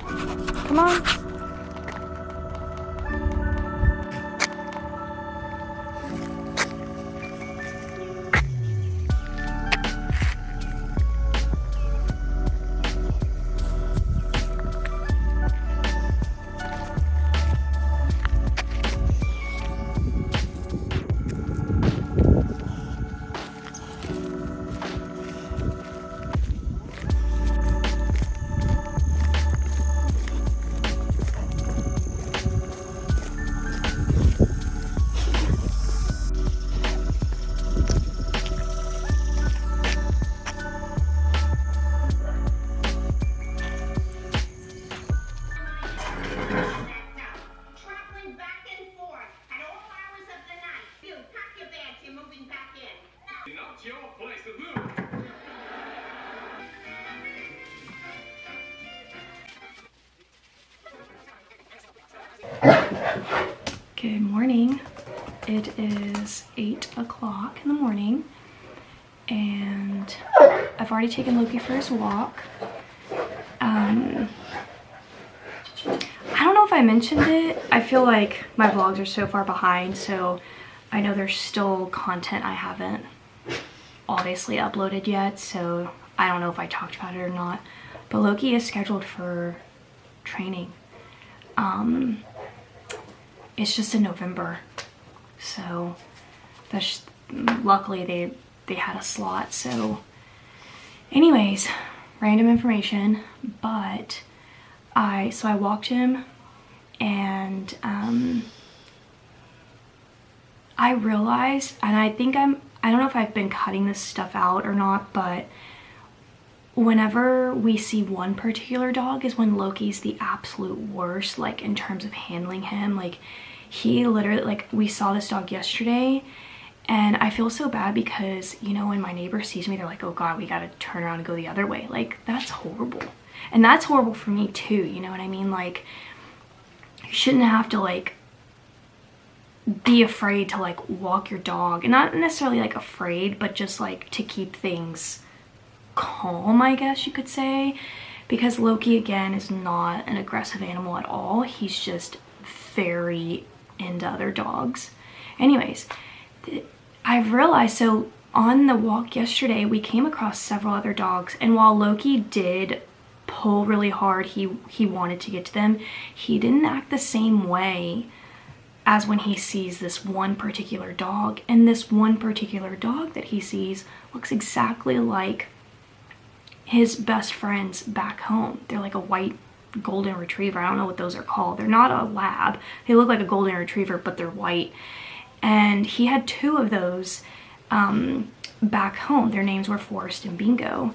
Come on. Good morning. It is 8 o'clock in the morning and I've already taken Loki for his walk. I don't know if I mentioned it. I feel like my vlogs are so far behind, so I know there's still content I haven't obviously uploaded yet, so I don't know if I talked about it or not. But Loki is scheduled for training. It's just in November, so that's luckily they had a slot. So anyways, random information, but I walked him, and I realized, and I think I don't know if I've been cutting this stuff out or not, but whenever we see one particular dog is when Loki's the absolute worst, like in terms of handling him. Like he literally, like we saw this dog yesterday, and I feel so bad because, you know, when my neighbor sees me, they're like, oh God, we gotta turn around and go the other way. Like that's horrible. And that's horrible for me too, you know what I mean? Like you shouldn't have to like be afraid to like walk your dog, and not necessarily like afraid, but just like to keep things calm, I guess you could say, because Loki again is not an aggressive animal at all. He's just very into other dogs. Anyways, I've realized, so on the walk yesterday we came across several other dogs, and while Loki did pull really hard, he wanted to get to them, he didn't act the same way as when he sees this one particular dog. And this one particular dog that he sees looks exactly like his best friends back home. They're like a white golden retriever. I don't know what those are called. They're not a lab. They look like a golden retriever, but they're white. And he had two of those back home. Their names were Forrest and Bingo.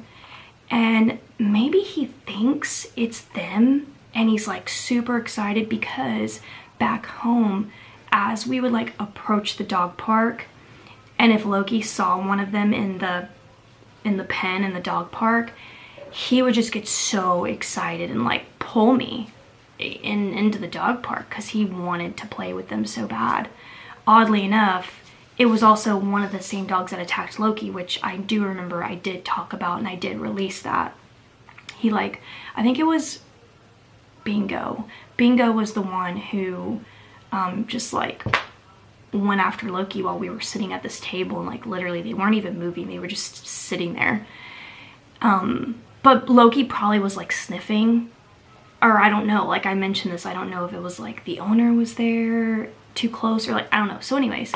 And maybe he thinks it's them, and he's like super excited because back home, as we would like approach the dog park, and if Loki saw one of them in the pen in the dog park, he would just get so excited and like pull me into the dog park because he wanted to play with them so bad. Oddly enough, it was also one of the same dogs that attacked Loki, which I do remember I did talk about, and I did release that. He like, I think it was Bingo. Bingo was the one who just like went after Loki while we were sitting at this table, and like literally they weren't even moving, they were just sitting there. But Loki probably was like sniffing, or I don't know, like I mentioned this, I don't know if it was like the owner was there too close, or like I don't know. So anyways,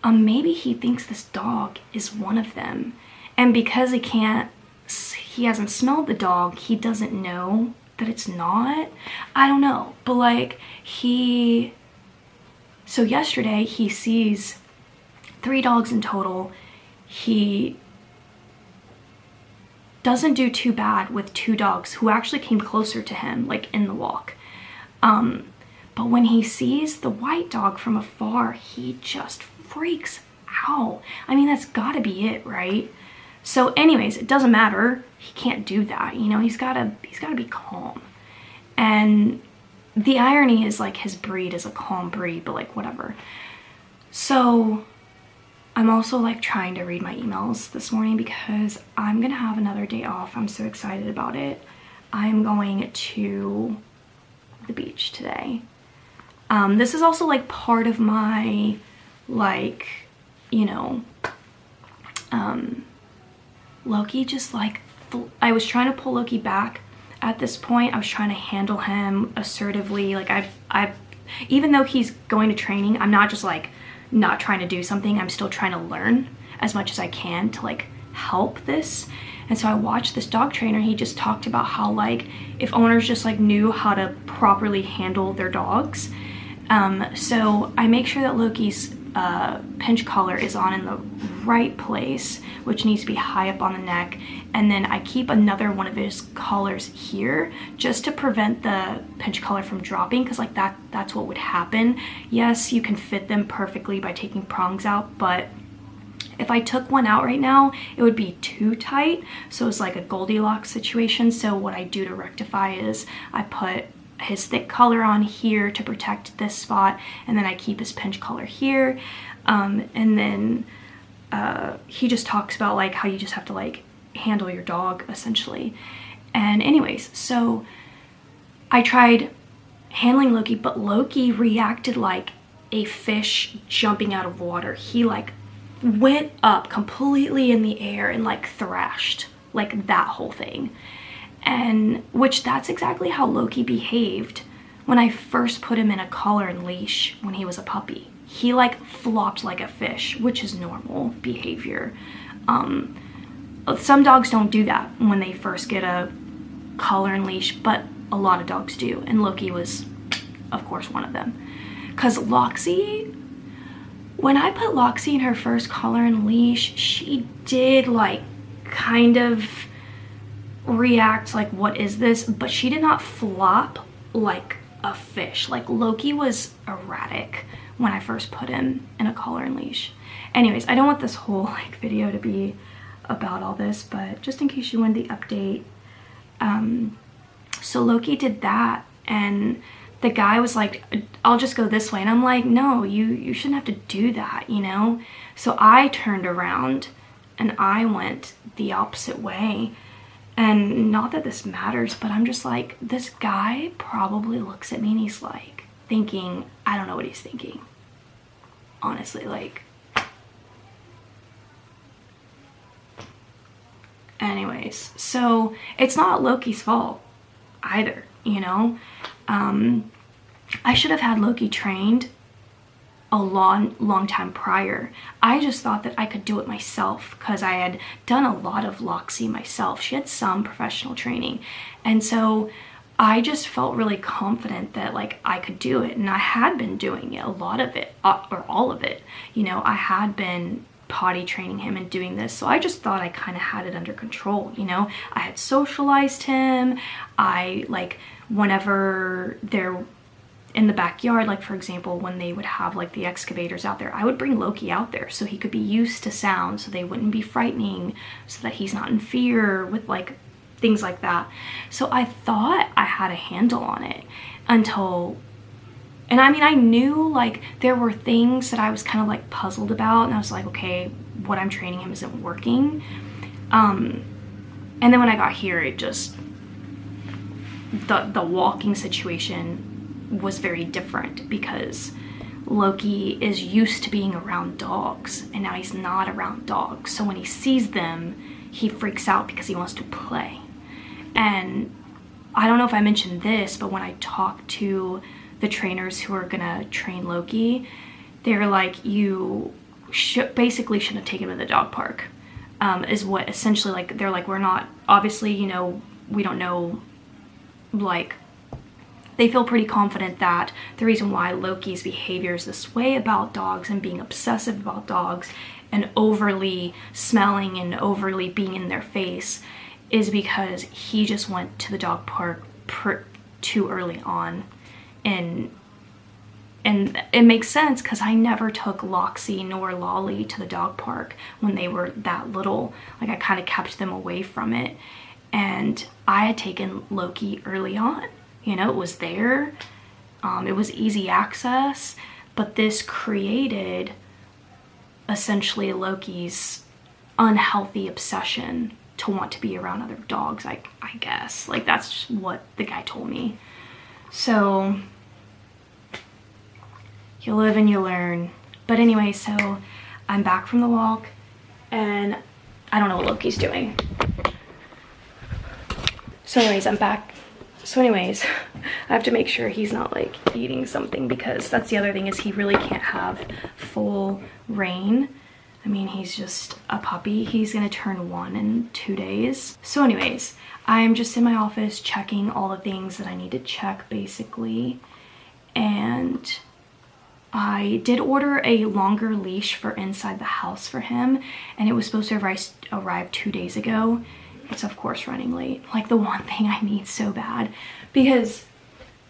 maybe he thinks this dog is one of them, and because he hasn't smelled the dog, he doesn't know that it's not. I don't know, but like so yesterday he sees 3 dogs in total. He doesn't do too bad with 2 dogs who actually came closer to him, like in the walk. But when he sees the white dog from afar, he just freaks out. I mean, that's gotta be it, right? So anyways, it doesn't matter. He can't do that, you know, he's gotta be calm. And the irony is like his breed is a calm breed, but like whatever. So I'm also like trying to read my emails this morning because I'm gonna have another day off. I'm so excited about it. I'm going to the beach today. This is also like part of my, like, you know, Loki just like, I was trying to pull Loki back at this point. I was trying to handle him assertively. Like I've even though he's going to training, I'm not just like not trying to do something. I'm still trying to learn as much as I can to like help this. And so I watched this dog trainer. He just talked about how like if owners just like knew how to properly handle their dogs. So I make sure that Loki's pinch collar is on in the right place, which needs to be high up on the neck, and then I keep another one of his collars here just to prevent the pinch collar from dropping, because like that's what would happen. Yes, you can fit them perfectly by taking prongs out, but if I took one out right now, it would be too tight, so it's like a Goldilocks situation. So what I do to rectify is I put his thick collar on here to protect this spot, and then I keep his pinch collar here, and then he just talks about like how you just have to like handle your dog essentially. And anyways, so I tried handling Loki, but Loki reacted like a fish jumping out of water. He like went up completely in the air and like thrashed, like that whole thing. And which that's exactly how Loki behaved when I first put him in a collar and leash when he was a puppy. He like flopped like a fish, which is normal behavior. Some dogs don't do that when they first get a collar and leash, but a lot of dogs do, and Loki was of course one of them. Because Loxie, when I put Loxie in her first collar and leash, she did like kind of react like, what is this? But she did not flop like a fish. Like Loki was erratic when I first put him in a collar and leash. Anyways, I don't want this whole like video to be about all this, but just in case you wanted the update. So Loki did that, and the guy was like, I'll just go this way. And I'm like, no, you shouldn't have to do that, you know? So I turned around and I went the opposite way. And not that this matters, but I'm just like, this guy probably looks at me and he's like thinking, I don't know what he's thinking. Honestly, like. Anyways, so it's not Loki's fault either, you know? I should have had Loki trained a long time prior. I just thought that I could do it myself because I had done a lot of Loxie myself. She had some professional training, and so I just felt really confident that like I could do it, and I had been doing it, a lot of it, or all of it, you know. I had been potty training him and doing this, so I just thought I kind of had it under control, you know. I had socialized him. I like, whenever they're in the backyard, like for example when they would have like the excavators out there, I would bring Loki out there so he could be used to sound, so they wouldn't be frightening, so that he's not in fear with like things like that. So I thought I had a handle on it until, and I mean, I knew like there were things that I was kind of like puzzled about, and I was like, okay, what I'm training him isn't working. And then when I got here, it just, the walking situation was very different, because Loki is used to being around dogs and now he's not around dogs. So when he sees them, he freaks out because he wants to play. And I don't know if I mentioned this, but when I talked to the trainers who are gonna train Loki, they're like, you basically shouldn't have taken him to the dog park, is what essentially, like, they're like, we're not, obviously, you know, we don't know, like, they feel pretty confident that the reason why Loki's behavior is this way about dogs and being obsessive about dogs and overly smelling and overly being in their face is because he just went to the dog park too early on. And it makes sense, because I never took Loxie nor Lolly to the dog park when they were that little. Like, I kind of kept them away from it. And I had taken Loki early on. You know, it was there. It was easy access. But this created essentially Loki's unhealthy obsession to want to be around other dogs, I guess. Like, that's what the guy told me. So you live and you learn. But anyway, so I'm back from the walk and I don't know what Loki's doing. So anyways, I'm back. So anyways, I have to make sure he's not like eating something, because that's the other thing, is he really can't have full reign. I mean, he's just a puppy. He's gonna turn 1 in 2 days. So anyways, I'm just in my office checking all the things that I need to check basically. And I did order a longer leash for inside the house for him, and it was supposed to arrive 2 days ago. It's of course running late. Like, the one thing I need so bad, because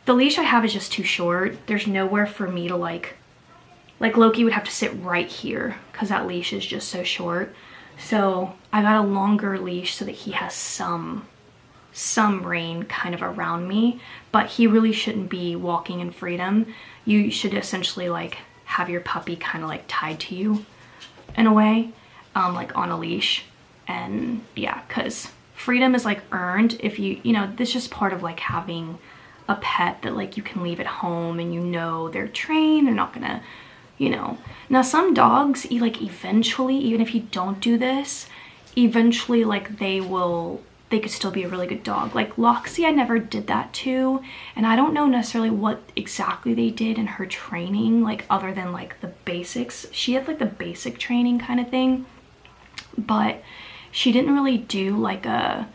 the leash I have is just too short. There's nowhere for me to like Loki would have to sit right here because that leash is just so short. So I got a longer leash so that he has some rein kind of around me, but he really shouldn't be walking in freedom. You should essentially like have your puppy kind of like tied to you in a way, like on a leash. And yeah, because freedom is like earned if you know, this is just part of like having a pet that like you can leave at home and you know they're trained, they're not gonna, you know. Now some dogs, like eventually, even if you don't do this, eventually like they could still be a really good dog. Like Loxie, I never did that to, and I don't know necessarily what exactly they did in her training, like other than like the basics. She had like the basic training kind of thing, but she didn't really do like an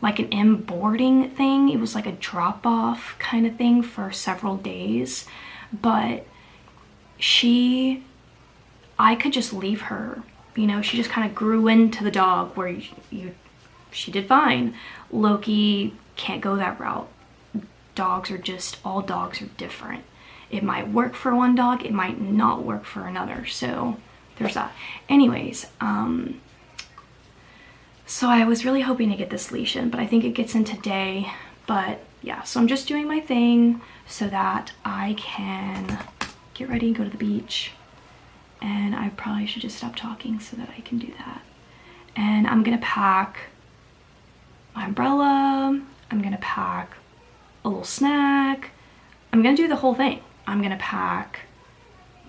inboarding thing. It was like a drop-off kind of thing for several days. But I could just leave her, you know. She just kind of grew into the dog where she did fine. Loki can't go that route. All dogs are different. It might work for one dog, it might not work for another. So there's that. Anyways, so I was really hoping to get this leash in, but I think it gets in today. But yeah, so I'm just doing my thing so that I can get ready and go to the beach. And I probably should just stop talking so that I can do that. And I'm gonna pack my umbrella, I'm gonna pack a little snack, I'm gonna do the whole thing. I'm gonna pack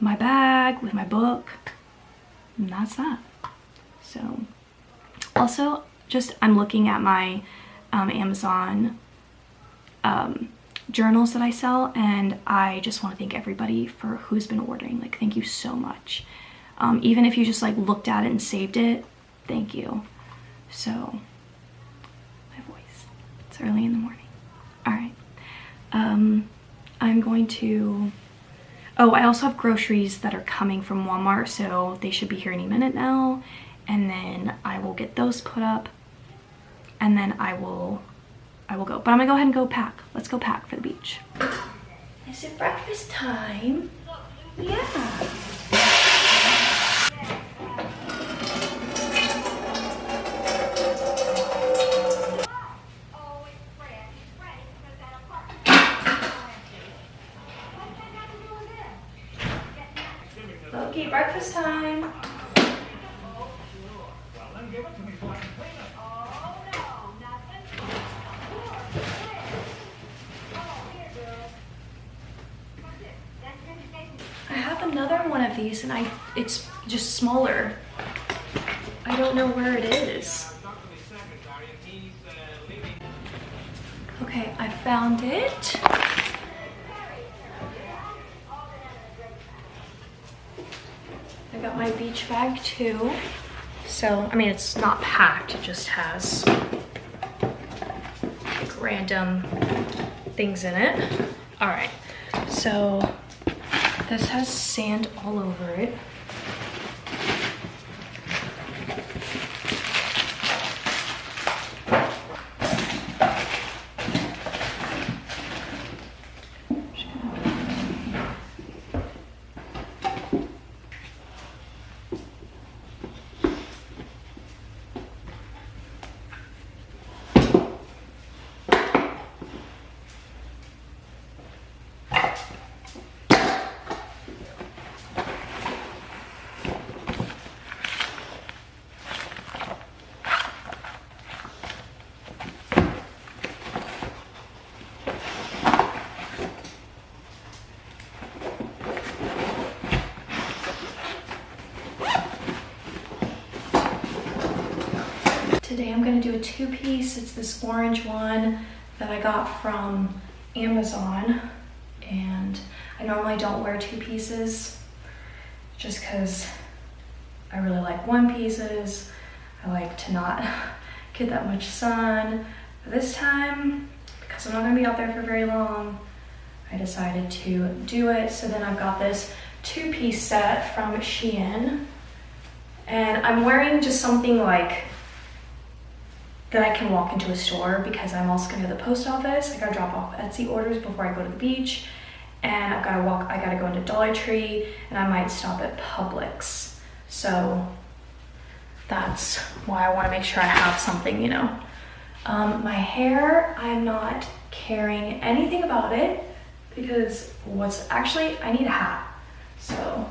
my bag with my book, and that's that. So also, I'm looking at my Amazon journals that I sell, and I just want to thank everybody for who's been ordering. Like, thank you so much. Even if you just like looked at it and saved it, thank you. So, my voice, it's early in the morning. All right. I'm going to, I also have groceries that are coming from Walmart, so they should be here any minute now. And then I will get those put up, and then I will go. But I'm gonna go ahead and go pack. Let's go pack for the beach. Is it breakfast time? Yeah. Okay, breakfast time. I have another one of these, and it's just smaller. I don't know where it is. Okay, I found it. I got my beach bag too. So, I mean, it's not packed, it just has like random things in it. All right, so this has sand all over it. gonna do a 2-piece. It's this orange one that I got from Amazon. And I normally don't wear 2 pieces just because I really like 1 pieces. I like to not get that much sun. But this time, because I'm not gonna be out there for very long, I decided to do it. So then I've got this 2-piece set from Shein. And I'm wearing just something like that I can walk into a store because I'm also gonna go to the post office. I gotta drop off Etsy orders before I go to the beach. And I gotta go into Dollar Tree, and I might stop at Publix. So that's why I wanna make sure I have something, you know. My hair, I'm not caring anything about it because I need a hat. So,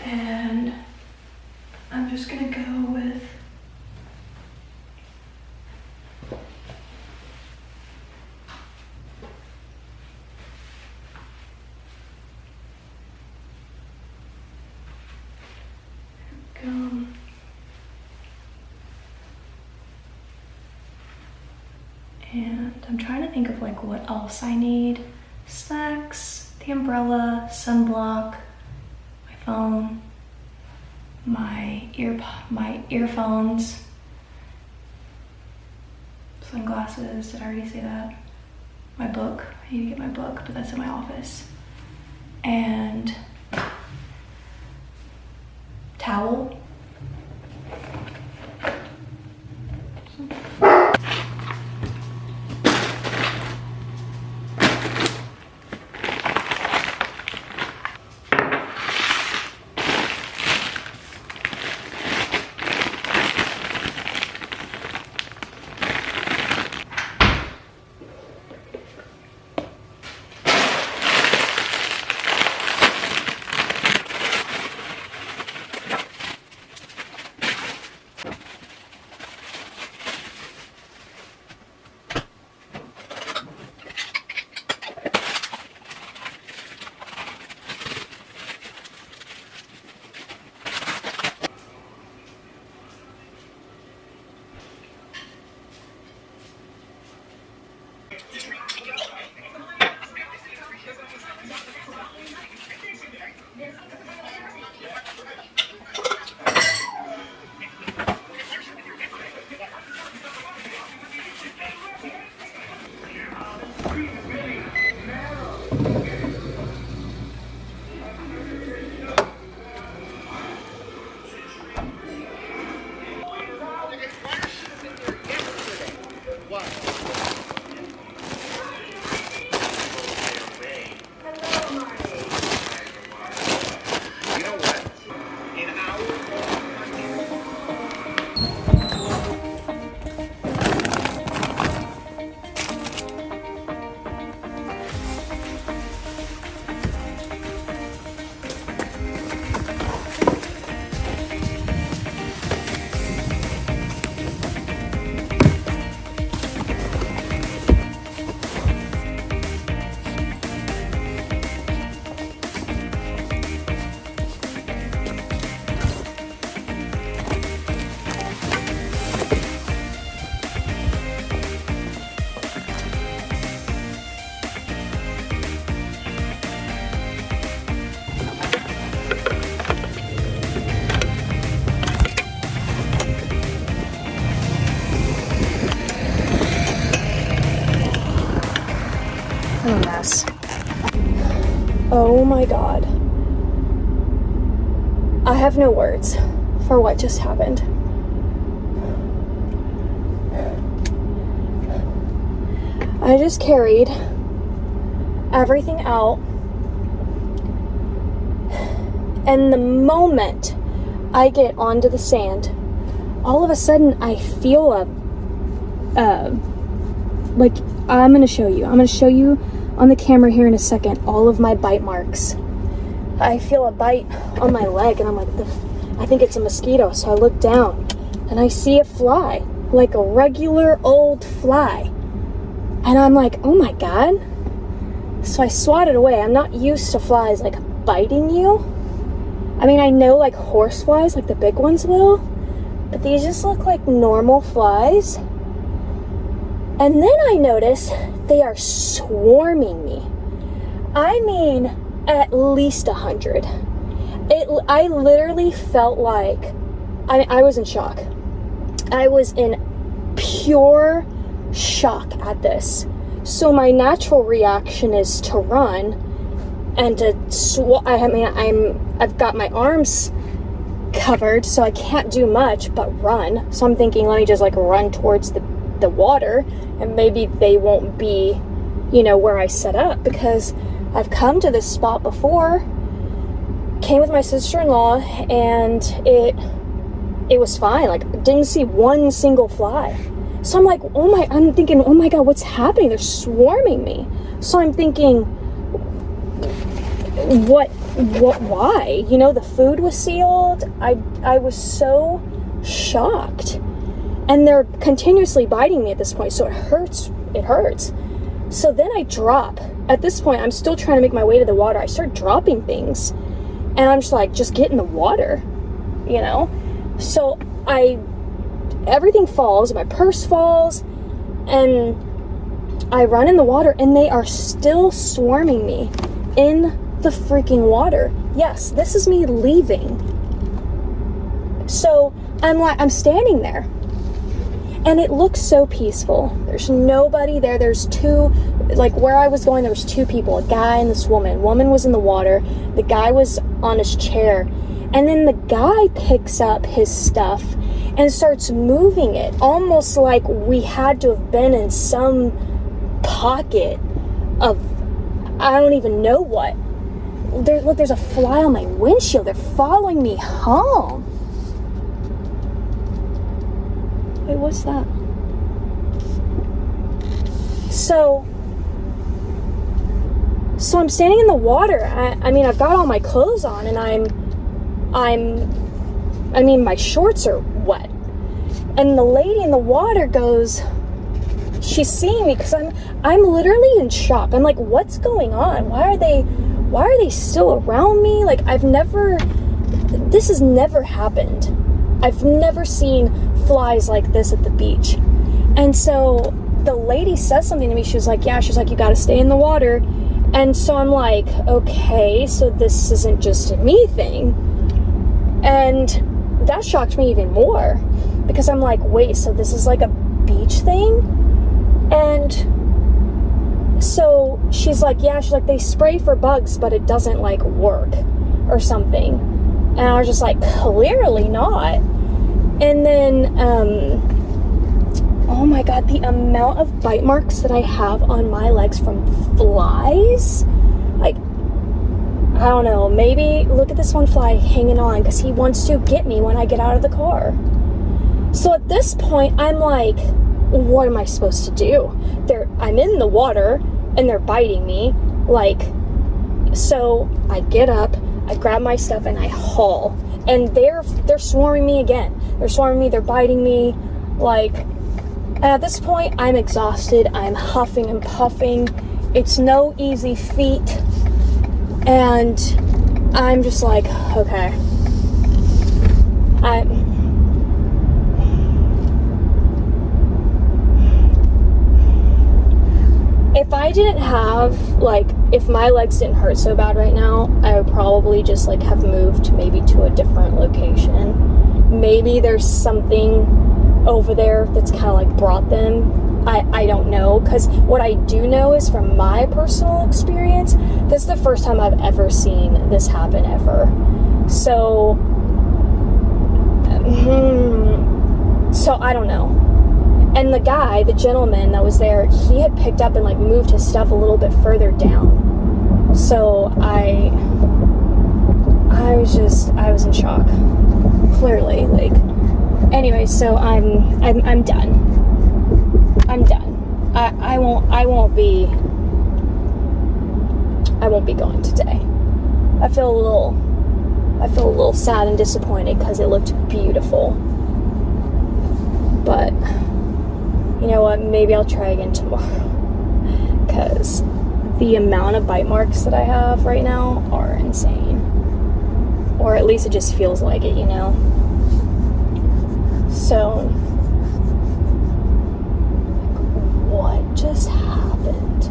and I'm just gonna go with and I'm trying to think of like what else I need. Snacks, the umbrella, sunblock, my phone, my earphones, sunglasses. Did I already say that? My book. I need to get my book, but that's in my office. And towel. A mess. Oh my God. I have no words for what just happened. I just carried everything out, and the moment I get onto the sand, all of a sudden I feel like, I'm gonna show you on the camera here in a second all of my bite marks. I feel a bite on my leg, and I'm like, I think it's a mosquito. So I look down and I see a fly, like a regular old fly. And I'm like, oh my God. So I swat it away. I'm not used to flies like biting you. I mean, I know like horse flies, like the big ones will, but these just look like normal flies. And then I notice they are swarming me. I mean, at least 100. I literally felt like, I was in shock. I was in pure shock at this. So my natural reaction is to run and to I've got my arms covered, so I can't do much but run. So I'm thinking, let me just like run towards the water, and maybe they won't be, you know, where I set up, because I've come to this spot before, came with my sister-in-law, and it was fine. Like, didn't see one single fly. So I'm like, I'm thinking, oh my God, what's happening? They're swarming me. So I'm thinking, why? You know, the food was sealed. I was so shocked. And they're continuously biting me at this point, so it hurts. So then I drop. At this point, I'm still trying to make my way to the water. I start dropping things, and I'm just like, just get in the water, you know? So everything falls, my purse falls, and I run in the water, and they are still swarming me in the freaking water. Yes, this is me leaving. So I'm standing there, and it looks so peaceful. There's nobody there. There's two, like where I was going, there was two people, a guy and this woman. Woman was in the water. The guy was on his chair. And then the guy picks up his stuff and starts moving it, almost like we had to have been in some pocket of, I don't even know what. Look, there's a fly on my windshield. They're following me home. Wait, what's that? So I'm standing in the water. I mean, I've got all my clothes on, and I mean, my shorts are wet. And the lady in the water goes, she's seeing me, because I'm literally in shock. I'm like, what's going on? Why are they still around me? Like, this has never happened. I've never seen flies like this at the beach. And so the lady says something to me. She was like, you gotta stay in the water. And so I'm like, okay, so this isn't just a me thing. And that shocked me even more, because I'm like, wait, so this is like a beach thing? And so she's like, they spray for bugs, but it doesn't like work or something. And I was just like, clearly not. And then, oh my God, the amount of bite marks that I have on my legs from flies, like, I don't know, maybe look at this one fly hanging on because he wants to get me when I get out of the car. So at this point, I'm like, what am I supposed to do? I'm in the water and they're biting me. Like, so I get up, I grab my stuff, and I haul. And they're swarming me again. They're swarming me, they're biting me. Like, at this point, I'm exhausted. I'm huffing and puffing. It's no easy feat. And I'm just like, okay. If I didn't have, like, if my legs didn't hurt so bad right now, I would probably just, like, have moved maybe to a different location. Maybe there's something over there that's kind of, like, brought them. I don't know, because what I do know is from my personal experience, this is the first time I've ever seen this happen ever. So I don't know. And the guy, the gentleman that was there, he had picked up and like moved his stuff a little bit further down. So I was in shock. Clearly, like, anyway, so I'm done. I'm done. I won't be going today. I feel a little sad and disappointed because it looked beautiful. But you know what? Maybe I'll try again tomorrow, because the amount of bite marks that I have right now are insane. Or at least it just feels like it, you know? So, what just happened?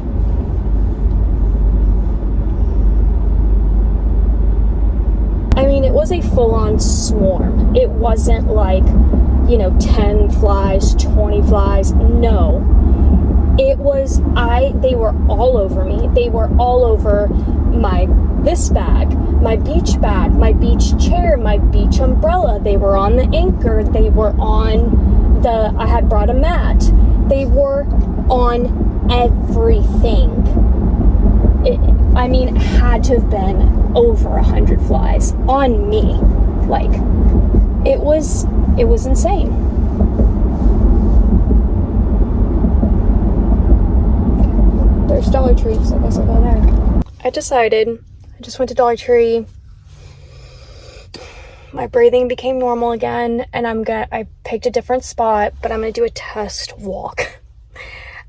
I mean, it was a full-on swarm. It wasn't like, 10 flies, 20 flies. No. It was, they were all over me. They were all over this bag, my beach bag, my beach chair, my beach umbrella. They were on the anchor. They were on I had brought a mat. They were on everything. It had to have been over 100 flies on me. Like, it was insane. There's Dollar Tree, so I guess I'll go there. I just went to Dollar Tree. My breathing became normal again, and I picked a different spot, but I'm gonna do a test walk.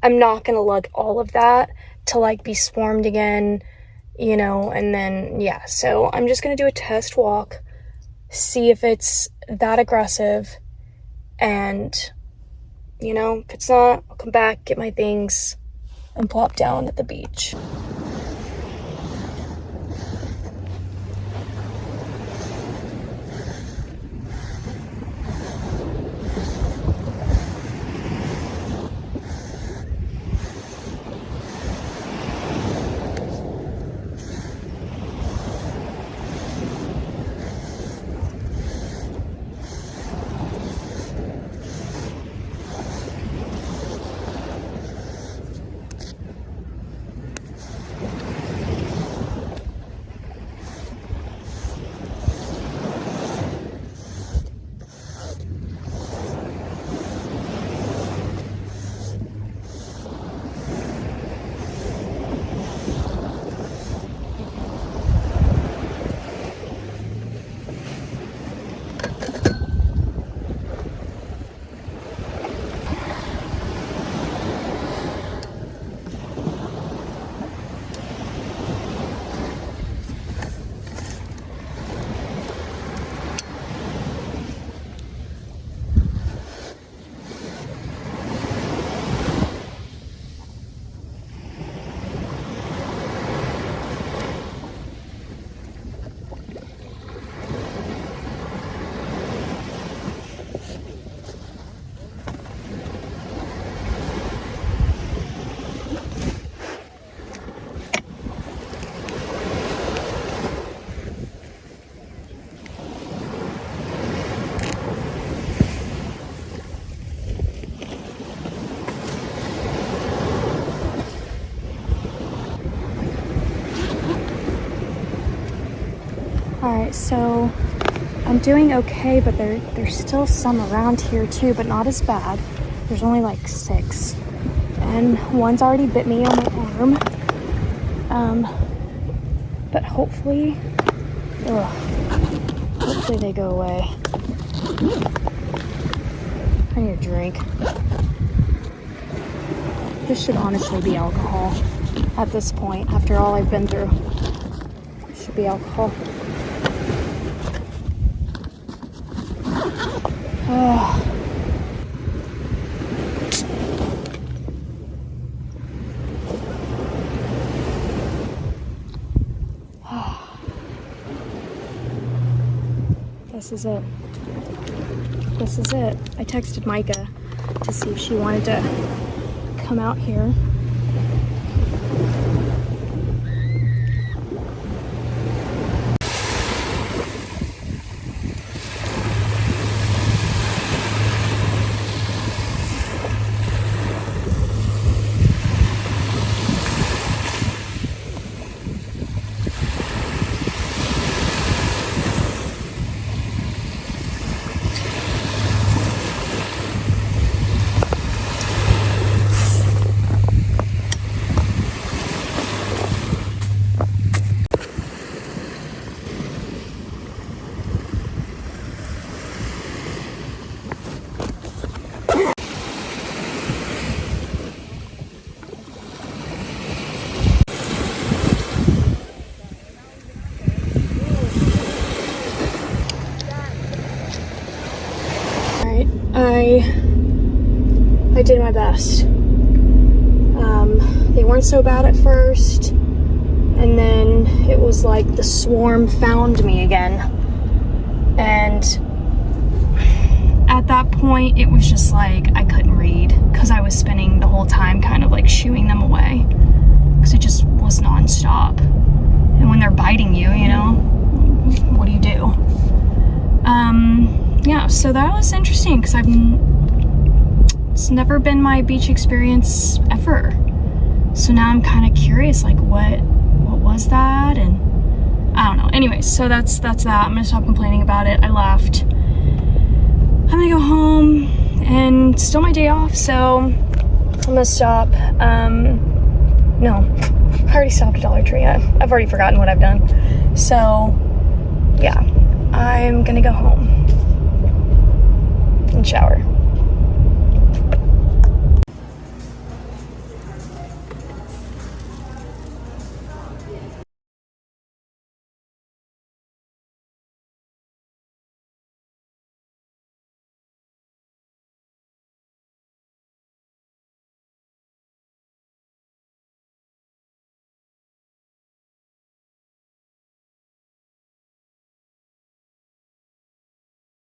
I'm not gonna lug all of that to be swarmed again, and then, yeah. So I'm just gonna do a test walk, see if it's that aggressive, and, if it's not, I'll come back, get my things, and plop down at the beach. Alright, so I'm doing okay, but there's still some around here too, but not as bad. There's only 6. And one's already bit me on my arm. But hopefully they go away. I need a drink. This should honestly be alcohol at this point, after all I've been through. It should be alcohol. This is it. This is it. I texted Micah to see if she wanted to come out here. They weren't so bad at first, and then it was like the swarm found me again. And at that point, it was just like I couldn't read because I was spending the whole time kind of like shooing them away because it just was nonstop. And when they're biting you, you know, what do you do? Yeah, so that was interesting because it's never been my beach experience ever. So now I'm kind of curious, like what was that? And I don't know. Anyways, so that's that. I'm gonna stop complaining about it. I left. I'm gonna go home, and it's still my day off, so I'm gonna stop. No, I already stopped at Dollar Tree. I've already forgotten what I've done. So yeah, I'm gonna go home and shower.